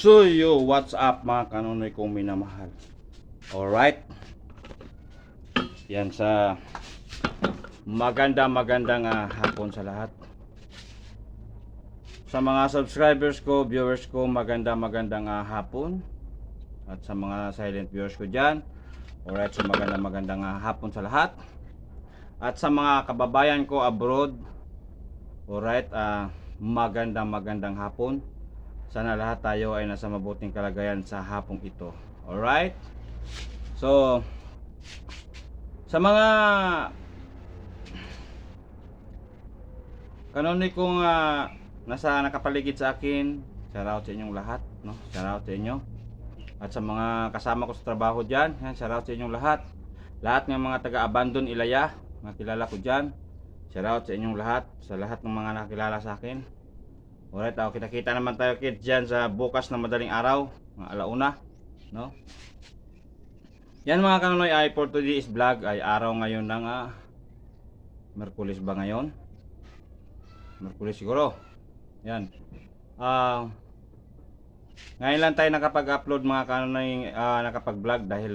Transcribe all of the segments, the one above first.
So yo, what's up mga kanonoy kong minamahal. Alright. Yan sa magandang hapon sa lahat. Sa mga subscribers ko, viewers ko, magandang hapon. At sa mga silent viewers ko dyan, alright, so magandang hapon sa lahat. At sa mga kababayan ko abroad, alright, magandang hapon. Sana lahat tayo ay nasa mabuting kalagayan sa hapong ito. Alright? So, sa mga kanonoy kong nasa nakapaligid sa akin, shout out sa inyong lahat, no? Shout out sa inyo. At sa mga kasama ko sa trabaho diyan, shout out sa inyong lahat. Lahat ng mga taga-abandon Ilaya, mga kilala ko diyan. Shout out sa inyong lahat, sa lahat ng mga nakilala sa akin. Alright, kita-kita naman tayo kids dyan sa bukas na madaling araw, mga alauna, no? Yan mga kanonoy, ay for today's vlog ay araw ngayon ng Merkulis ba ngayon? Merkulis siguro. Yan. Ngayon lang tayo nakapag-upload mga kanonoy, nakapag-vlog dahil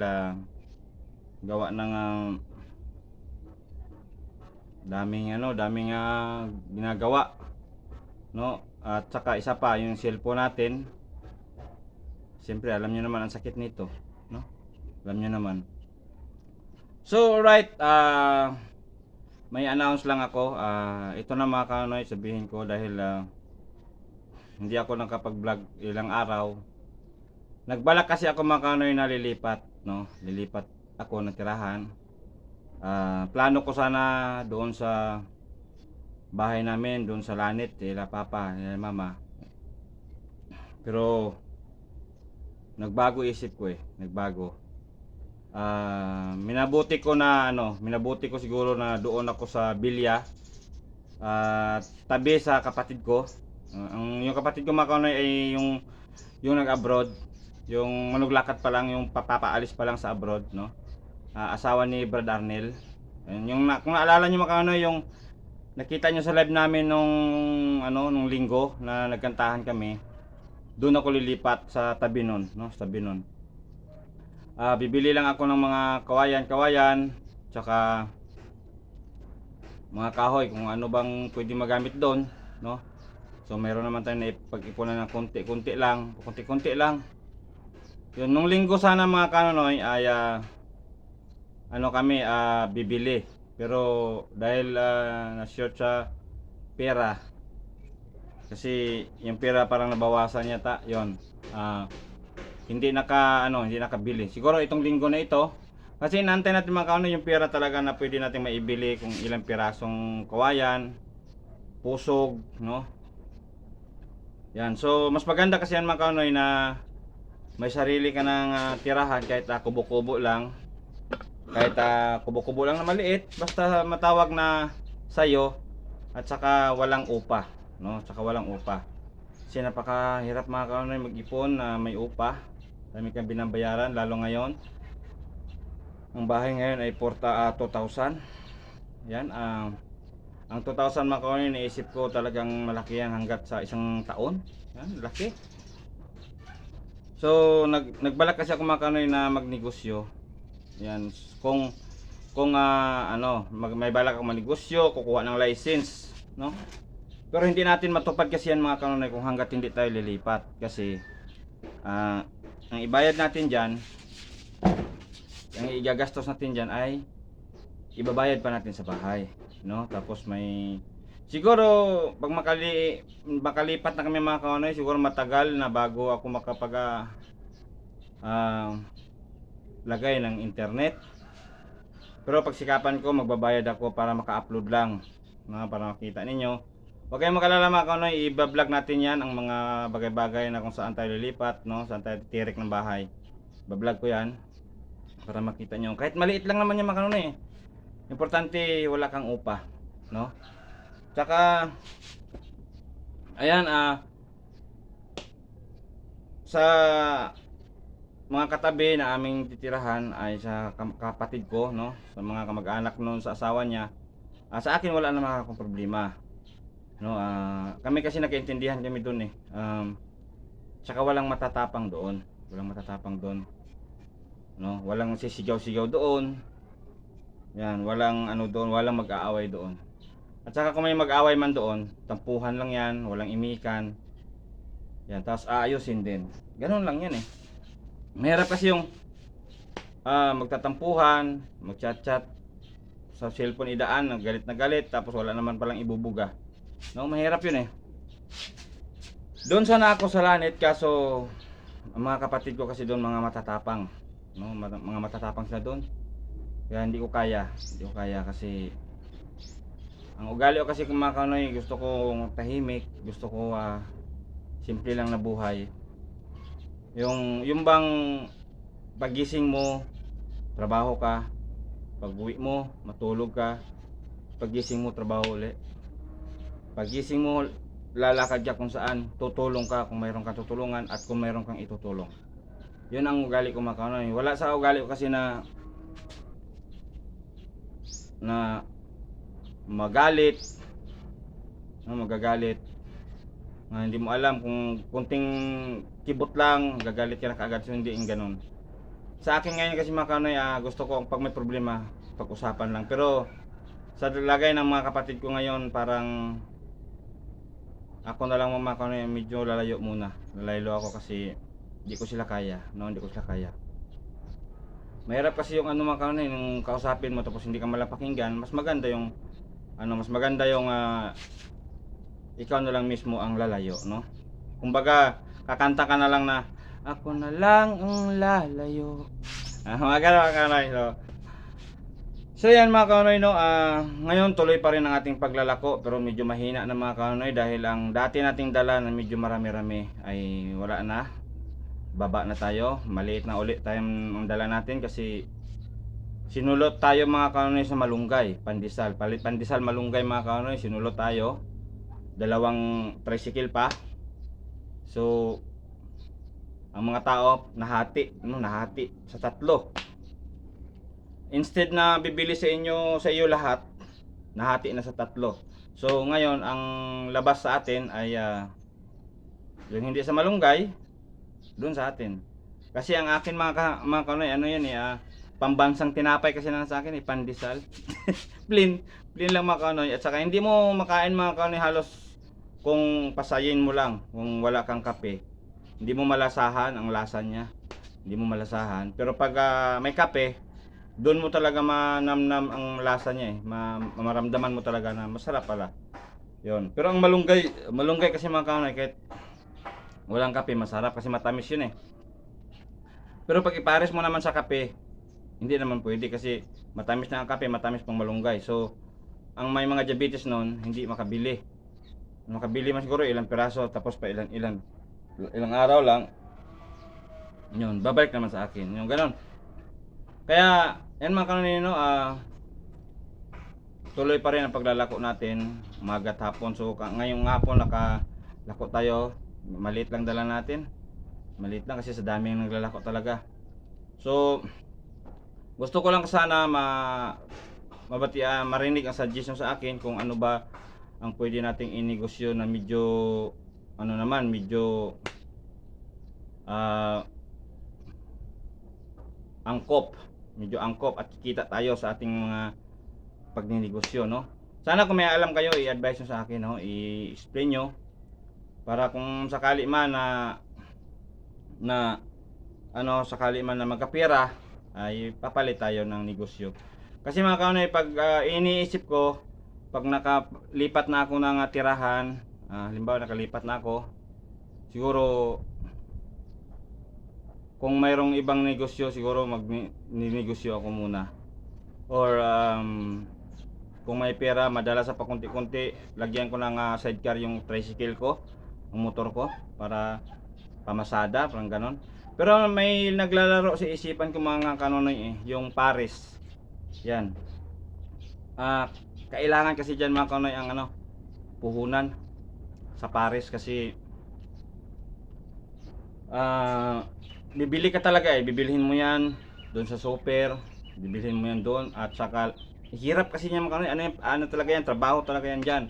gawa ng daming ginagawa, no? At saka isa pa yung cellphone natin. Siyempre alam niyo naman ang sakit nito, no? Alam niyo naman. So alright, may announce lang ako. Ito na mga kanonoy, sabihin ko dahil hindi ako nakapag-vlog ilang araw. Nagbalak kasi ako mga kanonoy na lilipat, no? Lilipat ako ng tirahan. Plano ko sana doon sa bahay namin, doon sa Lanit, nila papa, nila mama. Pero nagbago isip ko nagbago. Minabuti ko siguro na doon ako sa Bilya, tabi sa kapatid ko. Yung kapatid ko mga ay yung nag-abroad, yung manuglakat pa lang, yung papaalis pa lang sa abroad, no? Asawa ni Brad Arnel. Kung naalala niyo mga yung nakita nyo sa live namin nung linggo na nagkantahan kami, doon ako lilipat sa tabi nun, no? Sa tabi nun. Bibili lang ako ng mga kawayan, tsaka mga kahoy kung ano bang pwede magamit doon, no? So meron naman tayong naipag-ipunan ng konti-konti lang. Yun, nung linggo sana mga kanonoy ay kami bibili. Pero dahil na-short sa pera, kasi yung pera parang nabawasan yata, yon. Hindi nakabili. Siguro itong linggo na ito, kasi inaantay natin mga yung pera talaga na pwede natin maibili kung ilang pirasong kawayan, pusog, no? Yan. So mas maganda kasi yan mga na may sarili ka ng tirahan kahit kubo-kubo lang. Kahit kubo-kubo lang na maliit, basta matawag na sayo at saka walang upa, no? Saka walang upa. Kasi napakahirap mga kanonoy mag-ipon na may upa. Dami kang binabayaran lalo ngayon. Ang bahay ngayon ay 2,000. Yan, ang 2,000 mga kanonoy, naisip ko talagang malaki yan hanggat sa isang taon. Yan, laki. So nagbalak kasi ako mga kanonoy na magnegosyo. Yan, kung may balak akong magnegosyo, kukuha ng license, no? Pero hindi natin matupad kasi yan mga kanonoy kung hangga't hindi tayo lilipat, kasi ang ibayad natin diyan, ang igagastos natin diyan ay ibabayad pa natin sa bahay, no? Tapos may siguro pag makalipat na kami mga kanonoy, siguro matagal na bago ako makapag lagay ng internet. Pero pagsikapan ko, magbabayad ako para maka-upload lang, para makita ninyo. Huwag kayong makalala mga kanonoy, i-vlog natin yan ang mga bagay-bagay na kung saan tayo lilipat, no? Saan tayo titirik ng bahay. Ba-vlog ko yan para makita nyo. Kahit maliit lang naman yan mga kanonoy. Importante wala kang upa, no? Tsaka ayan, sa mga katabi na aming titirahan ay sa kapatid ko, no? Sa mga kamag-anak noon sa asawa niya. Sa akin wala namang akong problema, no? Kami kasi nagkaintindihan kami doon Tsaka walang matatapang doon. Walang matatapang doon. No, walang sisigaw-sigaw doon. Yan, walang ano doon, walang mag-aaway doon. At saka kung may mag-aaway man doon, tampuhan lang yan, walang imikan. Yan, tapos aayusin din. Ganun lang yan eh. Mahirap kasi yung magtatampuhan, mag-chat-chat sa cellphone idaan, na galit, tapos wala naman palang ibubuga. No, mahirap yun eh. Doon sana ako sa Lanit, kaso ang mga kapatid ko kasi doon mga matatapang. No, mga matatapang sila doon. Kaya hindi ko kaya kasi ang ugali ko kasi kumakanoy, gusto ko tahimik, gusto ko simple lang na buhay. Yung bang pagising mo, trabaho ka, pag-uwi mo, matulog ka, pagising mo, trabaho ulit. Pagising mo, lalakad ka kung saan, tutulong ka kung mayroon kang tutulungan at kung mayroon kang itutulong. Yun ang ugali ko makanoy. Wala sa ugali ko kasi na magalit, magagalit, hindi mo alam kung kunting kibot lang gagalit ka na kaagad. So hindi yung ganun sa akin ngayon kasi makanoy. Gusto ko pag may problema pag-usapan lang, pero sa lagay ng mga kapatid ko ngayon, parang ako na lang makanoy, medyo lalayo ako kasi hindi ko sila kaya, hindi ko sila kaya. Mahirap kasi yung makanoy, yung kausapin mo tapos hindi ka malapakinggan. Mas maganda yung ikaw na lang mismo ang lalayo, no? Kumbaga kakanta ka na lang na ako na lang ang lalayo. Mga kanoy. So yan mga kanoy, no? Ngayon tuloy pa rin ang ating paglalako, pero medyo mahina na mga kanoy dahil ang dati nating dala na medyo marami-rami ay wala na. Baba na tayo, maliit na ulit tayong dala natin kasi sinulot tayo mga kanoy sa malunggay, pandesal, pandesal malunggay mga kanoy, sinulot tayo, dalawang tricycle pa. So ang mga tao nahati sa tatlo. Instead na bibili sa iyo lahat, nahati na sa tatlo. So ngayon ang labas sa atin ay yung hindi sa malunggay, doon sa atin. Kasi ang akin mga kanoy, pambansang tinapay kasi na sa akin pandesal. plain lang mga kanoy. At saka hindi mo makain mga kanoy halos kung pasayin mo lang, kung wala kang kape. Hindi mo malasahan ang lasa niya. Hindi mo malasahan. Pero pag may kape, doon mo talaga manamnam ang lasa niya eh. Maramdaman mo talaga na masarap pala. 'Yon. Pero ang malunggay kasi mga kanoy, kahit walang kape masarap kasi matamis yun eh. Pero pag ipares mo naman sa kape, hindi naman pwede kasi matamis na ang kape, matamis pang malunggay. So ang may mga diabetes noon, hindi makabili. Makabili man siguro ilang piraso, tapos pa ilang araw lang, yun, babalik naman sa akin. Yung ganon. Kaya yan mga kanino, tuloy pa rin ang paglalako natin umaga at hapon. So ngayong hapon nakalako tayo. Maliit lang dala natin, maliit lang kasi sa dami yung naglalako talaga. So gusto ko lang sana marinig ang suggestion sa akin kung ano ba ang pwede nating inegosyo na medyo medyo angkop at kikita tayo sa ating mga pagninegosyo, no? Sana kung may alam kayo, i-advise nyo sa akin, no? I-explain nyo para kung sakali man sakali man na magkapera ay papalit tayo ng negosyo. Kasi mga kanoy, pag iniisip ko, pag nakalipat na ako ng tirahan, halimbawa nakalipat na ako, siguro kung mayroong ibang negosyo, siguro magninegosyo ako muna. Or kung may pera, madala sa pakunti-kunti, lagyan ko ng sidecar yung tricycle ko, ang motor ko, para pamasada, parang ganon. Pero may naglalaro sa isipan ko mga kanonoy yung pares. Yan. Kailangan kasi dyan mga kanonoy ang puhunan sa pares kasi bibili ka talaga bibilhin mo yan doon sa super, bibilhin mo yan doon. At saka hirap kasi niya mga kanonoy, ano talaga yan, trabaho talaga yan dyan.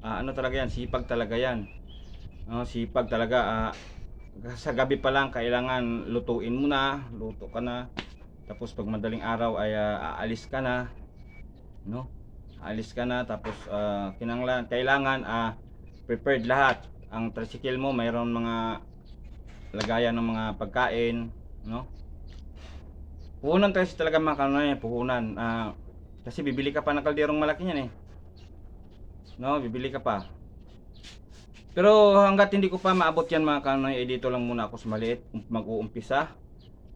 Talaga yan, sipag talaga yan. Sipag talaga. sa gabi pa lang kailangan lutuin mo na, luto ka na. Tapos pag madaling araw ay aalis ka na, no? Aalis ka na tapos kailangan prepared lahat. Ang tricycle mo mayroon mga lagayan ng mga pagkain, no? Puhunan kasi talaga mga kanoy, puhunan. Kasi bibili ka pa ng kalderong malaki niyan eh. No, bibili ka pa. Pero hangga't hindi ko pa maabot yan mga kanoy, dito lang muna ako sa maliit mag-uumpisa.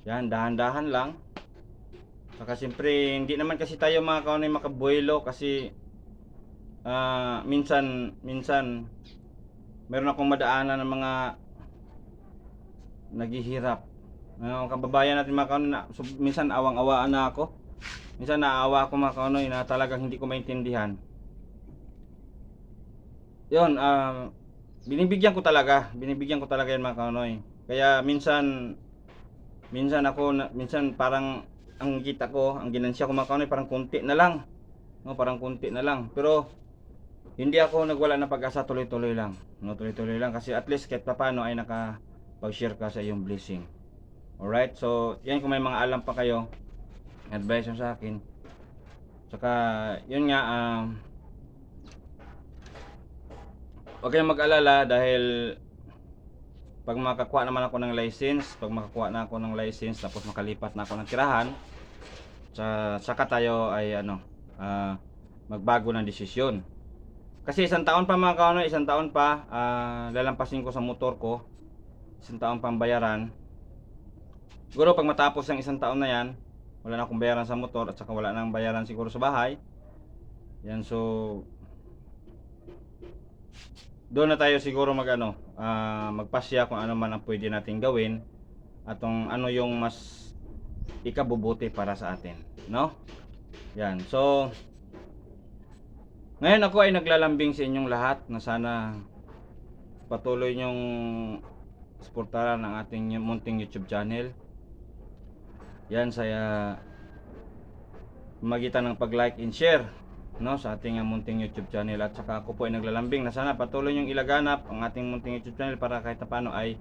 Yan, dahan-dahan lang. Saka siyempre, hindi naman kasi tayo mga kanoy makabuelo kasi minsan meron akong madaanan ng mga naghihirap. Kababayan natin mga kanoy na minsan awang-awaan na ako. Minsan naawa ako mga kanoy na talagang hindi ko maintindihan. Yun, binibigyan ko talaga yan mga kanoy. Kaya minsan parang ang kita ko, ang ginansya ko mga kanoy parang konti na lang. No, parang konti na lang. Pero hindi ako nagwala ng pag-asa, tuloy-tuloy lang. No, tuloy-tuloy lang kasi at least kahit paano ay nakapag-share ka sa iyong blessing. Alright, so yan, kung may mga alam pa kayo, advice sa akin. Saka yun nga, huwag kayong mag-alala dahil pag makakuha naman ako ng license, tapos makalipat na ako ng tirahan, saka tayo ay magbago ng desisyon. Kasi isang taon pa mga kanoy, lalampasin ko sa motor ko, isang taon pang bayaran. Siguro pag matapos ang isang taon na yan, wala na akong bayaran sa motor at saka wala nang bayaran siguro sa bahay. Yan, so doon na tayo siguro magpasya kung ano man ang pwede nating gawin at ano yung mas ikabubuti para sa atin, no? Yan, so ngayon ako ay naglalambing sa inyong lahat na sana patuloy nyong suportahan ang ating munting YouTube channel. Yan, saya magitan ng pag-like and share, no, sa ating munting YouTube channel. At saka ako po ay naglalambing na sana patuloy nyong ilaganap ang ating munting YouTube channel para kahit paano ay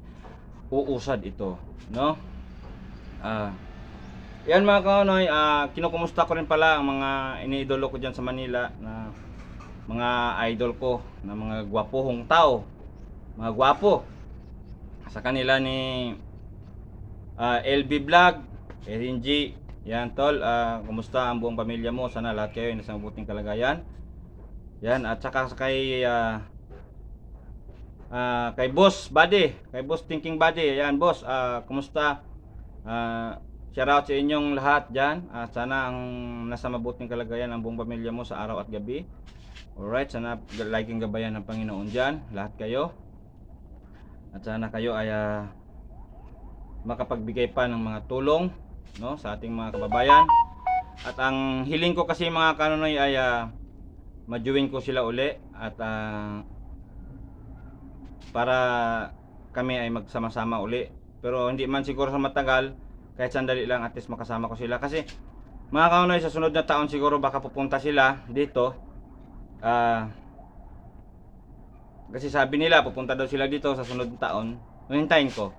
uusad ito, no? Yan mga kanoy, kinukumusta ko rin pala ang mga iniidolo ko dyan sa Manila na mga idol ko na mga gwapohong tao, mga gwapo. Sa kanila ni LB Vlog, Erin G. Yan tol, kumusta ang buong pamilya mo? Sana lahat kayo ay nasa mabuting kalagayan. Yan, at saka kay Boss Buddy, kay Boss Thinking Buddy. Yan boss, kumusta? Shout out sa inyong lahat dyan. Sana ang nasa mabuting kalagayan ang buong pamilya mo sa araw at gabi. Alright, sana laging gabayan ng Panginoon dyan, lahat kayo. At sana kayo ay makapagbigay pa ng mga tulong, no, sa ating mga kababayan. At ang hiling ko kasi mga kanonoy ay majuwin ko sila uli at para kami ay magsama-sama uli. Pero hindi man siguro sa matagal, kahit sandali lang at least makasama ko sila. Kasi mga kanonoy, sa sunod na taon siguro baka pupunta sila dito. Kasi sabi nila pupunta daw sila dito sa sunod na taon. Hintayin ko.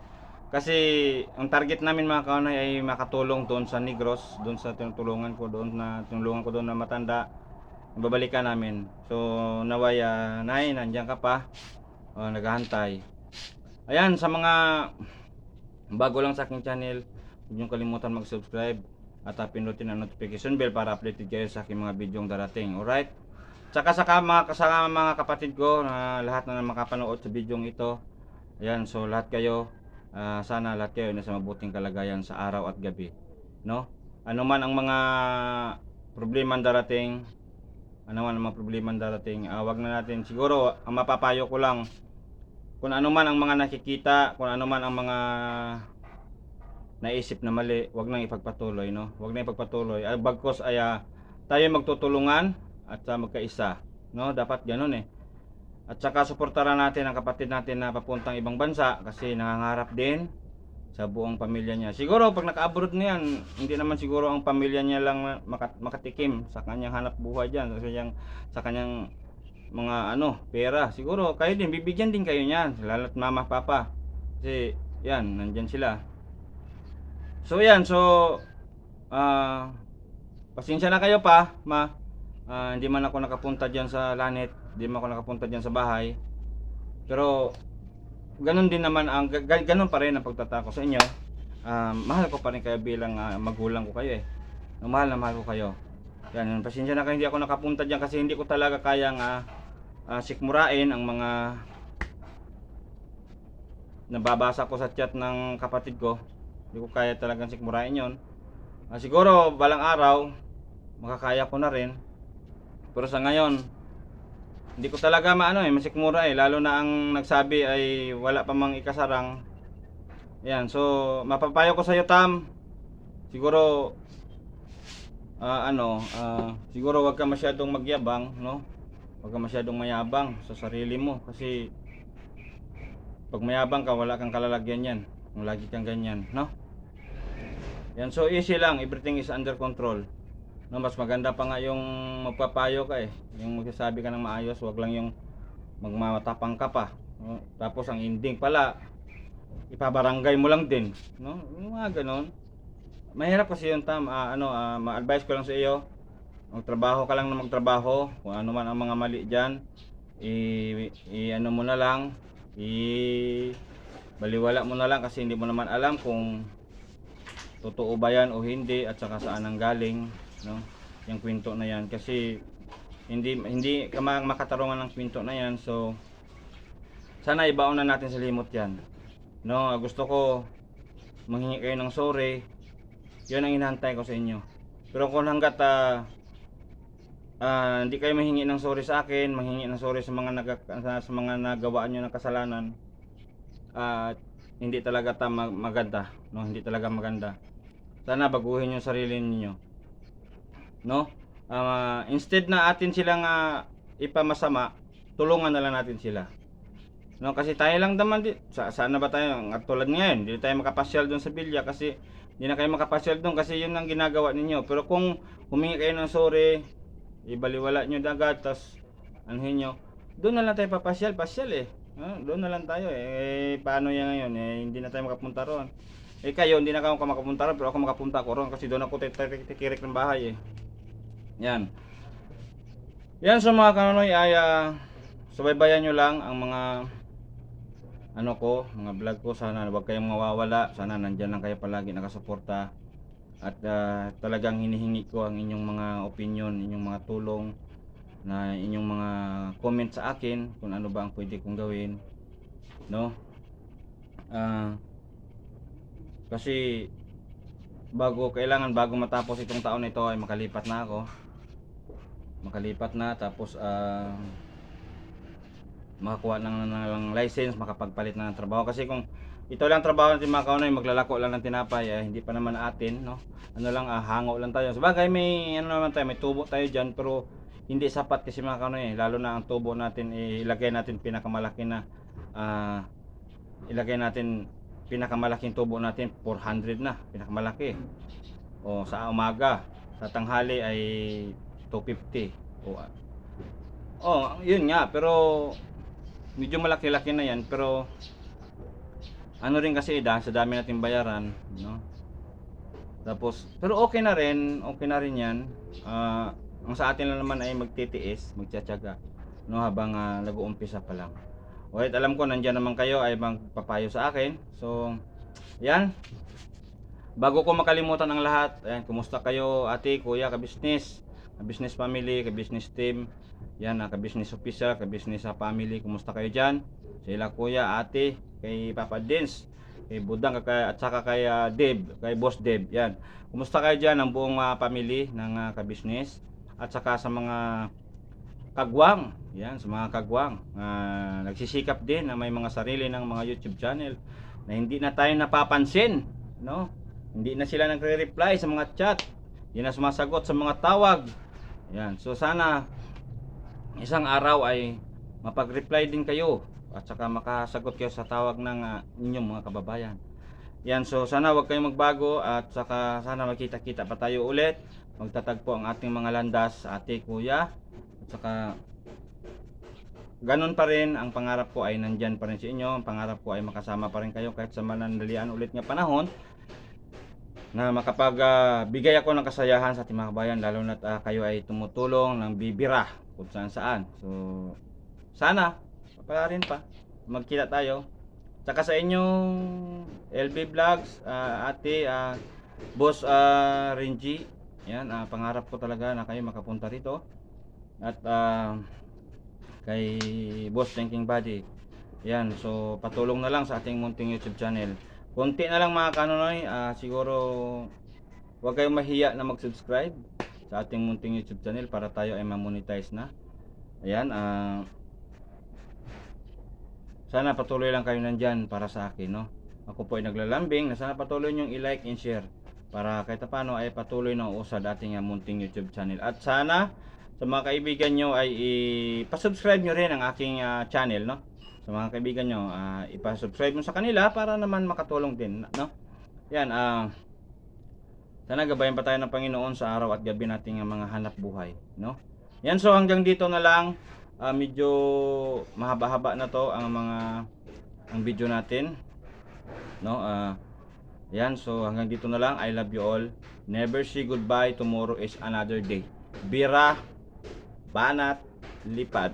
Kasi ang target namin mga kaunay ay makatulong doon sa Negros, doon sa tinulungan ko doon na matanda. Babalikan namin. So naway nay, nandiyan ka pa. Naghahantay. Ayan, sa mga bago lang sa aking channel, huwag niyong kalimutan mag-subscribe at pindutin ang notification bell para updated kayo sa aking mga bidyong darating. Alright? Tsaka sa mga kapatid ko na lahat na makapanood sa bidyong ito. Ayan, so lahat kayo, sana lahat kayo nasa mabuting kalagayan sa araw at gabi, no? Ano man ang mga problema darating, wag na natin siguro, ang mapapayo ko lang, kung ano man ang mga nakikita, kung ano man ang mga naisip na mali, wag nang ipagpatuloy, no? Wag na ipagpatuloy. Bagkos ay tayo magtutulungan at magkaisa, no? Dapat ganoon eh. At saka suportahan natin ang kapatid natin na papuntang ibang bansa kasi nangangarap din sa buong pamilya niya. Siguro pag naka-abroad na yan, hindi naman siguro ang pamilya niya lang makatikim sa kanyang hanap buhay diyan, sa kanyang mga pera. Siguro kayo din, bibigyan din kayo niyan, lalo't mama, papa. Kasi Yan, nandyan sila. So yan, so ah pasensya na kayo pa, ma. Hindi man ako nakapunta diyan sa Lanet, hindi man ako nakapunta diyan sa bahay. Pero ganun din naman ang ganun pa rin ang pagtatako sa inyo. Mahal ko pa rin kayo bilang magulang ko kayo eh. Mahal na mahal ko kayo. Yan, pasensya na kayo hindi ako nakapunta diyan kasi hindi ko talaga kayang sikmurain ang mga nababasa ko sa chat ng kapatid ko. Hindi ko kaya talagang sikmurain 'yon. Siguro balang araw makakaya ko na rin. Pero sa ngayon, hindi ko talaga masikmura lalo na ang nagsabi ay wala pa mang ikasarang. Yan, so mapapayo ko sa iyo, Tam. Siguro siguro wag ka masyadong magyabang, no? Wag ka masyadong mayabang sa sarili mo kasi pag mayabang ka, wala kang kalalagyan yan. Kung lagi kang ganyan, no? Yan, so easy lang, everything is under control. No, mas maganda pa nga yung magpapayo ka yung magsasabi ka ng maayos, wag lang yung magmatapang ka pa, no? Tapos ang ending pala ipabarangay mo lang din, no? Yung mga ganon. Mahirap kasi yun, Tam. Ma-advise ko lang sa iyo, magtrabaho ka lang na magtrabaho. Kung ano man ang mga mali diyan, ano mo na lang, baliwala mo na lang kasi hindi mo naman alam kung totoo ba yan o hindi at saka saan ang galing, no? Yung kwento na yan kasi hindi ka makatarungan ng kwento na yan. So sana ibaon na natin sa limot yan, no? Gusto ko manghingi kayo ng sorry, yun ang hinahantay ko sa inyo. Pero kung hanggat hindi kayo mahingi ng sorry sa akin, mahingi ng sorry sa mga nagawa nyo ng kasalanan, hindi talaga maganda, no? Hindi talaga maganda. Sana baguhin yung sarili niyo, no? Instead na atin silang ipamasama, tulungan na lang natin sila, no? Kasi tayo lang naman sana ba tayo tulad ngayon, hindi tayo makapasyal doon sa Bilya kasi hindi na kayo makapasyal doon kasi yun ang ginagawa ninyo. Pero kung humingi kayo ng sorry, ibaliwala nyo agad, tas anhin nyo, doon na lang tayo papasyal doon na lang tayo paano yan ngayon hindi na tayo makapunta roon. Kayo hindi na kayo makapunta roon, pero ako makapunta ko roon kasi doon ako tikirik ng bahay yan. Yan, sa mga kanonoy ay subaybayan nyo lang ang mga mga vlog ko. Sana wag kayong mawawala, sana nandyan lang kayo palagi nakasuporta. At talagang hinihingi ko ang inyong mga opinion, inyong mga tulong, na inyong mga comment sa akin kung ano ba ang pwede kong gawin, no? Kasi bago matapos itong taon na ito ay makalipat na tapos makakuha ng license, makapagpalit na ng trabaho. Kasi kung ito lang trabaho natin mga kaunay, maglalako lang ng tinapay, hindi pa naman atin, no? Hango lang tayo. Sabagay may naman tayo, may tubo tayo diyan, pero hindi sapat kasi mga kaunay, lalo na ang tubo natin ilagay natin pinakamalaking tubo natin 400 na, pinakamalaki. O sa umaga, sa tanghali ay 250. Yun nga, pero medyo malaki-laki na yan, pero rin kasi sa dami nating bayaran, no? Tapos pero okay na rin yan. Ang sa atin lang naman ay magtitiis, magtsatsaga, no, habang nag-uumpisa pa lang. Okay, alam ko nandiyan naman kayo ay magpapayo sa akin. So yan, bago ko makalimutan ang lahat, kumusta kayo ate, kuya, ka-business family, ka-business team, yan, ka-business official, ka-business family, kumusta kayo dyan? Sila kuya, ate, kay Papa Dins, kay Budang, at saka kay Deb, kay Boss Deb, yan. Kumusta kayo dyan, ang buong family ng ka-business, at saka sa mga kagwang, yan, sa mga kagwang, nagsisikap din na may mga sarili ng mga YouTube channel, na hindi na tayo napapansin, no? Hindi na sila nagre-reply sa mga chat, hindi na sumasagot sa mga tawag, yan. So sana isang araw ay mapag-reply din kayo at saka makasagot kayo sa tawag ng inyong mga kababayan. Yan, so sana wag kayong magbago at saka sana magkita-kita pa tayo ulit. Magtatagpo ang ating mga landas, ate, kuya, at saka ganun pa rin, ang pangarap ko ay nandyan pa rin sa inyo. Ang pangarap ko ay makasama pa rin kayo kahit sa manandalian ulit nga panahon, na bigay ako ng kasayahan sa ating mga kabayan, lalo na kayo ay tumutulong ng bibira kung saan saan. So sana para rin pa magkita tayo. Tsaka sa inyong LB Vlogs, ate, boss, Renji, yan, pangarap ko talaga na kayo makapunta rito. At kay boss Thinking Body, yan, so patulong na lang sa ating munting YouTube channel. Konti na lang mga kanonoy, siguro huwag kayong mahiya na mag-subscribe sa ating munting YouTube channel para tayo ay ma-monetize na. Ayan, sana patuloy lang kayo nandyan para sa akin, no? Ako po ay naglalambing na sana patuloy nyong i-like and share para kahit paano ay patuloy na uusad ating munting YouTube channel. At sana sa mga kaibigan nyo ay ipasubscribe nyo rin ang aking channel, no? Sa mga kaibigan nyo, ipasubscribe mo sa kanila para naman makatulong din, no? Yan, sana gabayan pa tayo ng Panginoon sa araw at gabi nating mga hanap buhay, no? Yan, so hanggang dito na lang. Medyo mahaba-haba na to ang video natin, no? Yan, so hanggang dito na lang. I love you all. Never say goodbye. Tomorrow is another day. Bira, banat, lipad.